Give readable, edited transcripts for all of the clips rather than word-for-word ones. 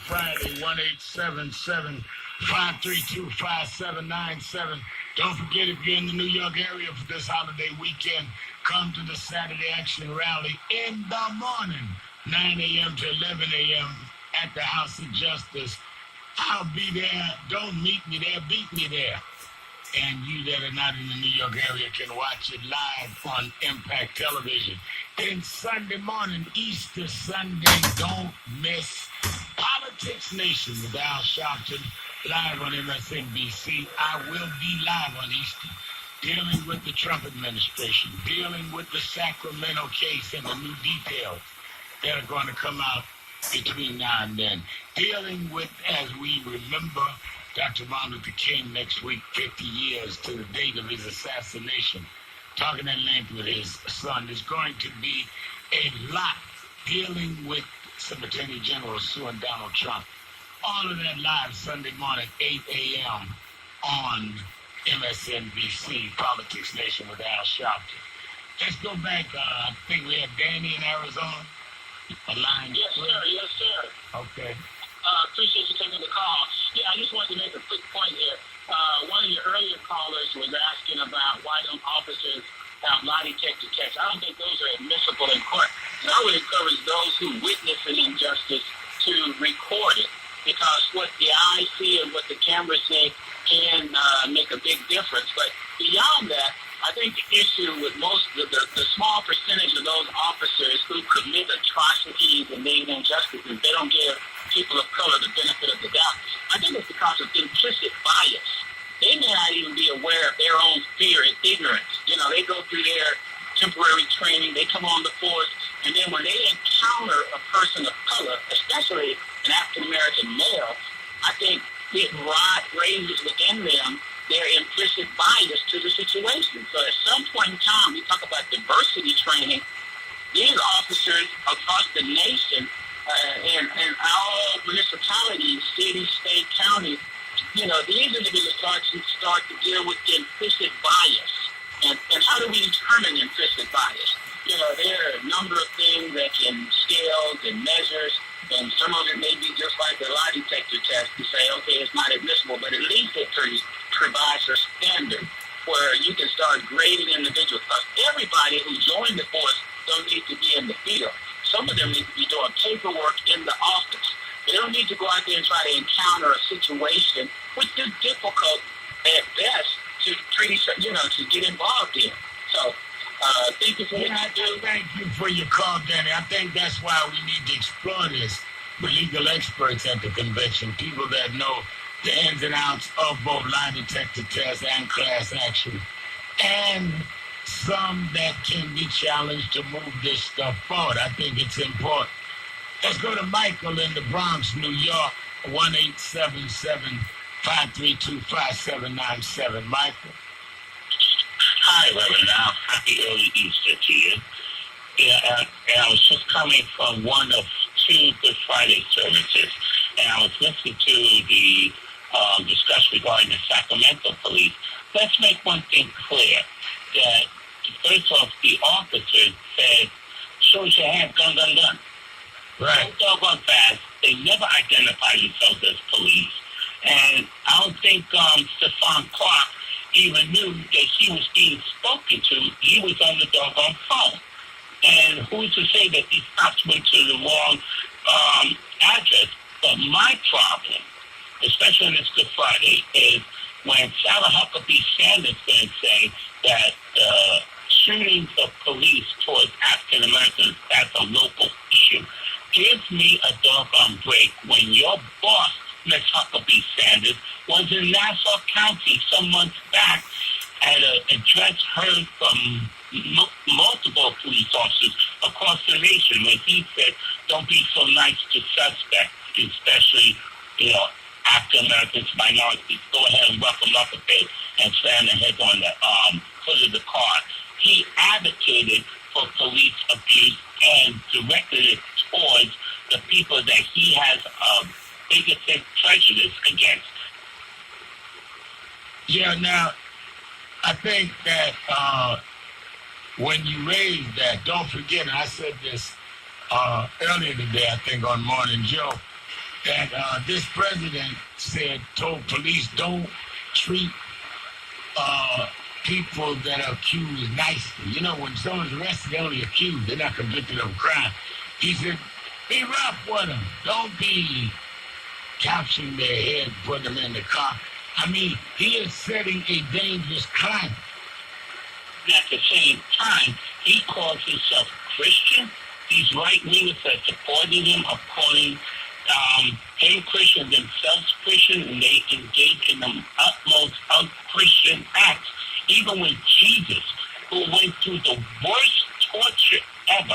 Friday, 1-877-532-5797. Don't forget, if you're in the New York area for this holiday weekend, come to the Saturday Action Rally in the morning, 9 a.m. to 11 a.m. at the House of Justice. I'll be there. Don't meet me there, beat me there. And you that are not in the New York area can watch it live on Impact Television. Then Sunday morning, Easter Sunday, don't miss Politics Nation with Al Sharpton live on MSNBC. I will be live on Easter, dealing with the Trump administration, dealing with the Sacramento case and the new details that are going to come out between now and then, dealing with, as we remember, Dr. Martin Luther King next week, 50 years to the date of his assassination, talking at length with his son. There's going to be a lot dealing with Attorney General suing Donald Trump. All of that live Sunday morning, 8 a.m. on MSNBC, Politics Nation with Al Sharpton. Let's go back. I think we had Danny in Arizona. A line. Yes, sir. Yes, sir. Okay. Appreciate you taking the call. Yeah, I just wanted to make a quick point here. One of your earlier callers was asking about why don't officers have lie detector tests. I don't think those are admissible in court. So I would encourage those who witness an injustice to record it, because what the eyes see and what the cameras see can make a big difference. But beyond that, I think the issue with most of the small percentage of those officers who commit atrocities and made injustices, they don't give people of color the benefit of the doubt. I think it's because of implicit bias. They may not even be aware of their own fear and ignorance. You know, they go through their temporary training, they come on the force, and then when they encounter a person of color, especially an African-American male, I think it raises within them their implicit bias to the situation. So at some point in time, we talk about diversity training. These officers across the nation and all municipalities, cities, state, counties, you know, these individuals start to deal with implicit bias. And how do we determine implicit bias? You know, there are a number of things that can scales and measures, and some of it may be just like the lie detector test to say, okay, it's not admissible, but at least it provides a standard where you can start grading individuals. Because everybody who joined the force don't need to be in the field. Some of them need to be doing paperwork in the office. They don't need to go out there and try to encounter a situation which is difficult at best to to get involved in. So, thank you for what you do. Thank you for your call, Danny. I think that's why we need to explore this with legal experts at the convention, people that know the ins and outs of both lie detector tests and class action, and some that can be challenged to move this stuff forward. I think it's important. Let's go to Michael in the Bronx, New York, 1-877-532-5797. Michael. Hi, Reverend Al. Happy early Easter to you. Yeah, and I was just coming from one of two Good Friday services, and I was listening to the discussion regarding the Sacramento police. Let's make one thing clear, that first off, the officer said, show us your hands, gun, gun, gun. Right. So doggone fast. They never identified themselves as police. And I don't think Stephon Clark even knew that he was being spoken to. He was on the doggone phone. And who's to say that these cops went to the wrong address? But my problem, especially on this Good Friday, is when Sarah Huckabee Sanders going to say that shootings of police towards African Americans, that's a local issue. Give me a doggone break when your boss, Ms. Huckabee Sanders, was in Nassau County some months back at an address heard from multiple police officers across the nation when he said, don't be so nice to suspects, especially, African Americans, minorities. Go ahead and rough them up a bit and slam their heads on the hood of the car. He advocated for police abuse and directed it towards the people that he has bigoted prejudice against. Yeah, now, I think that when you raise that, don't forget, and I said this earlier today, I think on Morning Joe, that this president told police don't treat people that are accused nicely. You know, when someone's arrested, they're only accused. They're not convicted of a crime. He said, be rough with them. Don't be capturing their head, putting them in the car. I mean, he is setting a dangerous climate. At the same time, he calls himself Christian. These right-wingers that supported him are calling him Christian, themselves Christian, and they engage in the utmost un-Christian acts. Even when Jesus, who went through the worst torture ever,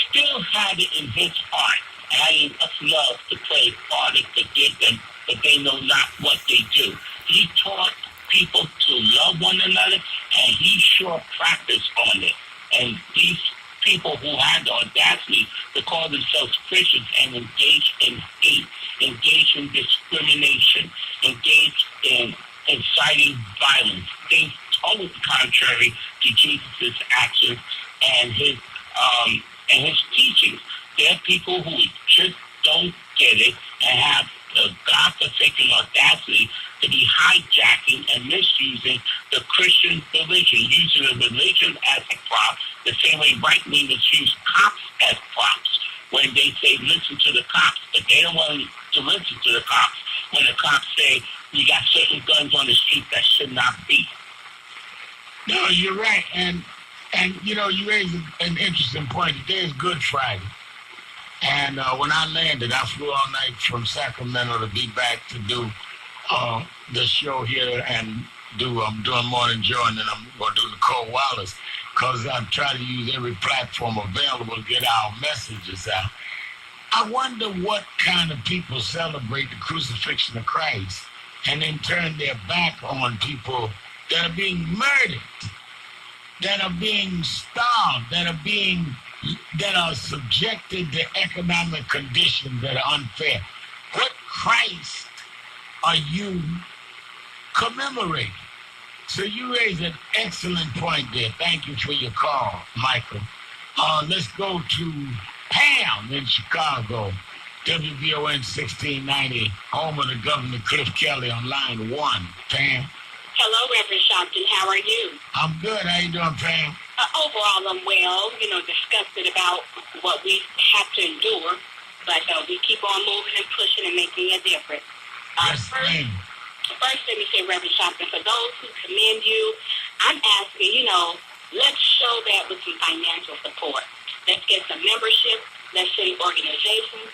still had it in his heart, having us love to pray, Father, forgive them, but they know not what they do. He taught people to love one another, and he sure practiced on it. And these people who had the audacity to call themselves Christians and engage in hate, engage in discrimination, engage in inciting violence, things totally contrary to Jesus' actions and his teachings. There are people who just don't get it and have the God-forsaken audacity to be hijacking and misusing the Christian religion, using the religion as a prop, the same way right-wingers use cops as props when they say listen to the cops, but they don't want to listen to the cops when the cops say we got certain guns on the street that should not be. No, you're right. And you know, you raised an interesting point. Today is Good Friday. And when I landed, I flew all night from Sacramento to be back to do the show here and I'm doing Morning Joe, and then I'm going to do Nicole Wallace, because I'm trying to use every platform available to get our messages out. I wonder what kind of people celebrate the crucifixion of Christ and then turn their back on people that are being murdered, that are being starved, that are subjected to economic conditions that are unfair. What Christ are you commemorating? So you raise an excellent point there. Thank you for your call, Michael. Let's go to Pam in Chicago, WVON 1690, home of the Governor Cliff Kelly on line 1. Pam. Hello, Reverend Sharpton. How are you? I'm good. How you doing, Pam? Overall, I'm well. Disgusted about what we have to endure, but we keep on moving and pushing and making a difference. Yes, ma'am. First, let me say, Reverend Sharpton, for those who commend you, I'm asking, let's show that with some financial support. Let's get some membership. Let's send organizations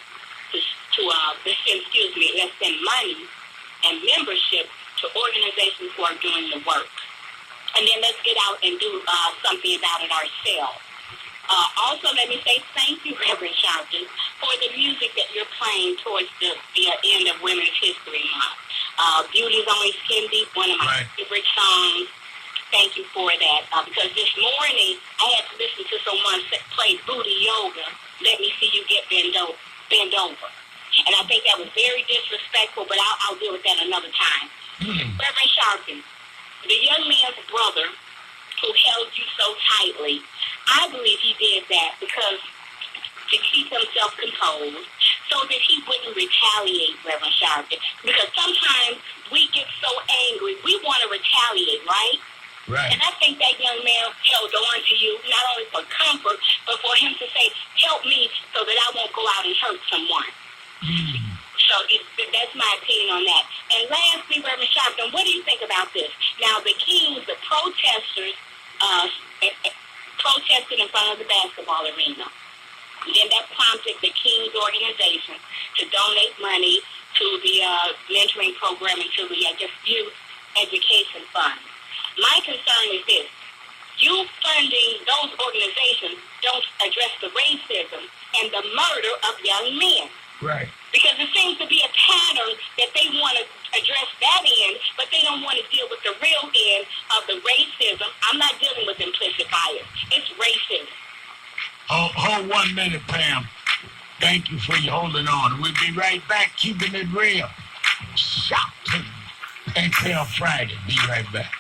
let's send money and membership to organizations who are doing the work. And then let's get out and do something about it ourselves. Also, let me say thank you, Reverend Sharpton, for the music that you're playing towards the end of Women's History Month. Beauty's Only Skin Deep, one of my favorite songs. Thank you for that. Because this morning, I had to listen to someone play booty yoga. Let me see you get bend over. And I think that was very disrespectful, but I'll deal with that another time. Reverend Sharpton, the young man's brother who held you so tightly, I believe he did that because to keep himself composed so that he wouldn't retaliate, Reverend Sharpton. Because sometimes we get so angry, we want to retaliate, right? Right. And I think that young man held on to you, not only for comfort, but for him to say, help me so that I won't go out and hurt someone. So that's my opinion on that. And lastly, Reverend Sharpton, what do you think about this? Now, the Kings, the protesters, protested in front of the basketball arena. Then that prompted the Kings organization to donate money to the mentoring program and to the Youth Education Fund. My concern is this. You funding those organizations don't address the racism and the murder of young men. Right. Because it seems to be a pattern that they want to address that end, but they don't want to deal with the real end of the racism. I'm not dealing with implicit bias. It's racism. Hold 1 minute, Pam. Thank you for your holding on. We'll be right back, keeping it real. Shopping until Friday. Be right back.